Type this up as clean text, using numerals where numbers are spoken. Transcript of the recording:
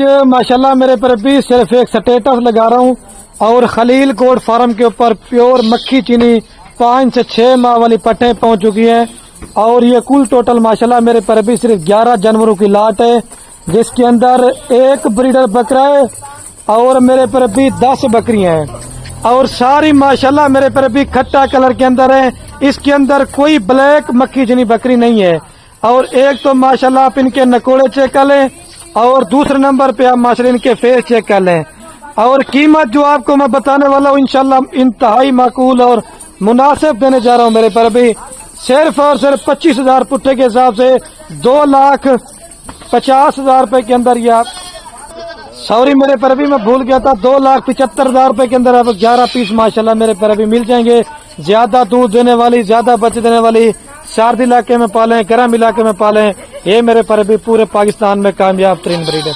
माशाल्लाह मेरे पर भी सिर्फ एक स्टेटस लगा रहा हूँ और खलील कोट फार्म के ऊपर प्योर मक्खी चीनी 5 से 6 माह वाली पट्टे पहुंच चुकी है। और ये कुल टोटल माशाल्लाह मेरे पर भी सिर्फ 11 जानवरों की लाट है, जिसके अंदर एक ब्रीडर बकरा है और मेरे पर भी 10 बकरियां हैं और सारी माशाल्लाह मेरे पर भी खट्टा कलर के अंदर है। इसके अंदर कोई ब्लैक मक्खी चीनी बकरी नहीं है। और एक तो माशाल्लाह आप इनके नकोड़े चेक कर लें और दूसरे नंबर पे आप माशाल्लाह इनके फेस चेक कर लें। और कीमत जो आपको मैं बताने वाला हूँ इंशाल्लाह इंतहाई माकूल और मुनासिब देने जा रहा हूँ। मेरे पर भी सिर्फ और सिर्फ 25,000 पुट्ठे के हिसाब से 2,50,000 रुपए के अंदर या सॉरी मेरे पर भी मैं भूल गया था 2,75,000 रुपए के अंदर अब 11 पीस माशाल्लाह मेरे पर भी मिल जाएंगे। ज्यादा दूध देने वाली, ज्यादा बच्चे देने वाली, सर्द इलाके में पालें, गर्म इलाके में पालें, ये मेरे पर भी पूरे पाकिस्तान में कामयाब तरीन ब्रीड है।